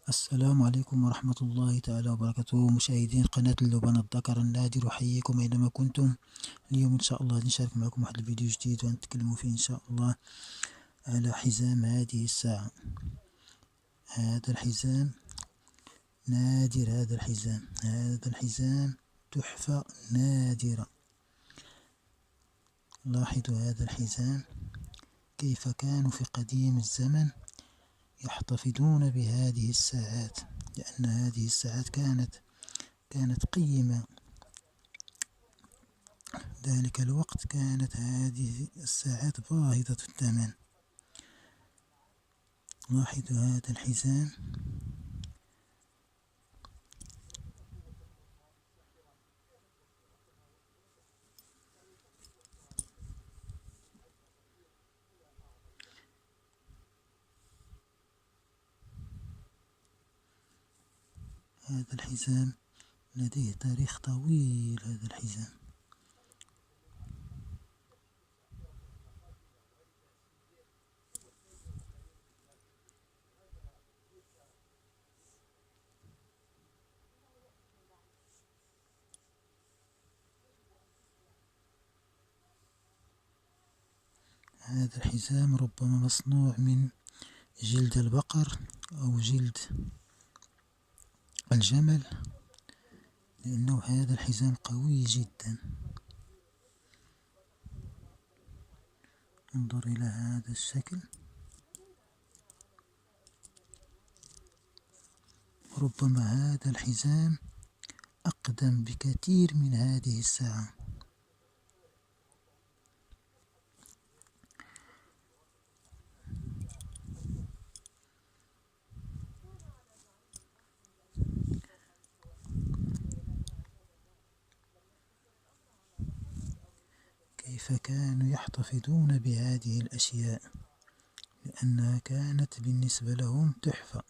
السلام عليكم ورحمة الله تعالى وبركاته، مشاهدين قناة اللبن الذكر النادر، أحييكم أينما كنتم. اليوم إن شاء الله نشارك معكم واحد الفيديو جديد ونتكلم فيه إن شاء الله على حزام هذه الساعة. هذا الحزام نادر، هذا الحزام تحفة نادرة. لاحظوا هذا الحزام كيف كانوا في قديم الزمن يحتفظون بهذه الساعات، لأن هذه الساعات كانت قيمة. ذلك الوقت كانت هذه الساعات باهظة الثمن. لاحظوا هذا الحزام، هذا الحزام لديه تاريخ طويل. هذا الحزام ربما مصنوع من جلد البقر أو جلد الجمل، لأنه هذا الحزام قوي جدا. انظر إلى هذا الشكل. ربما هذا الحزام أقدم بكثير من هذه الساعة. كيف كانوا يحتفظون بهذه الأشياء، لأنها كانت بالنسبة لهم تحفة.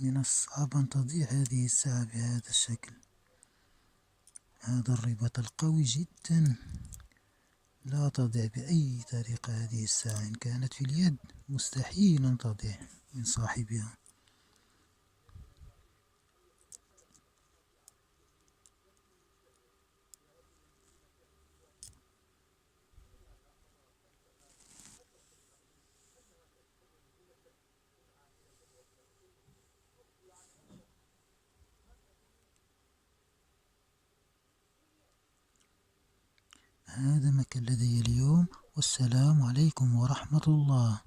من الصعب أن تضيع هذه الساعة بهذا الشكل. هذا الرباط القوي جدا، لا تضيع بأي طريقة. هذه الساعة إن كانت في اليد مستحيل أن تضيع من صاحبها. هذا ما كان لدي اليوم، والسلام عليكم ورحمة الله.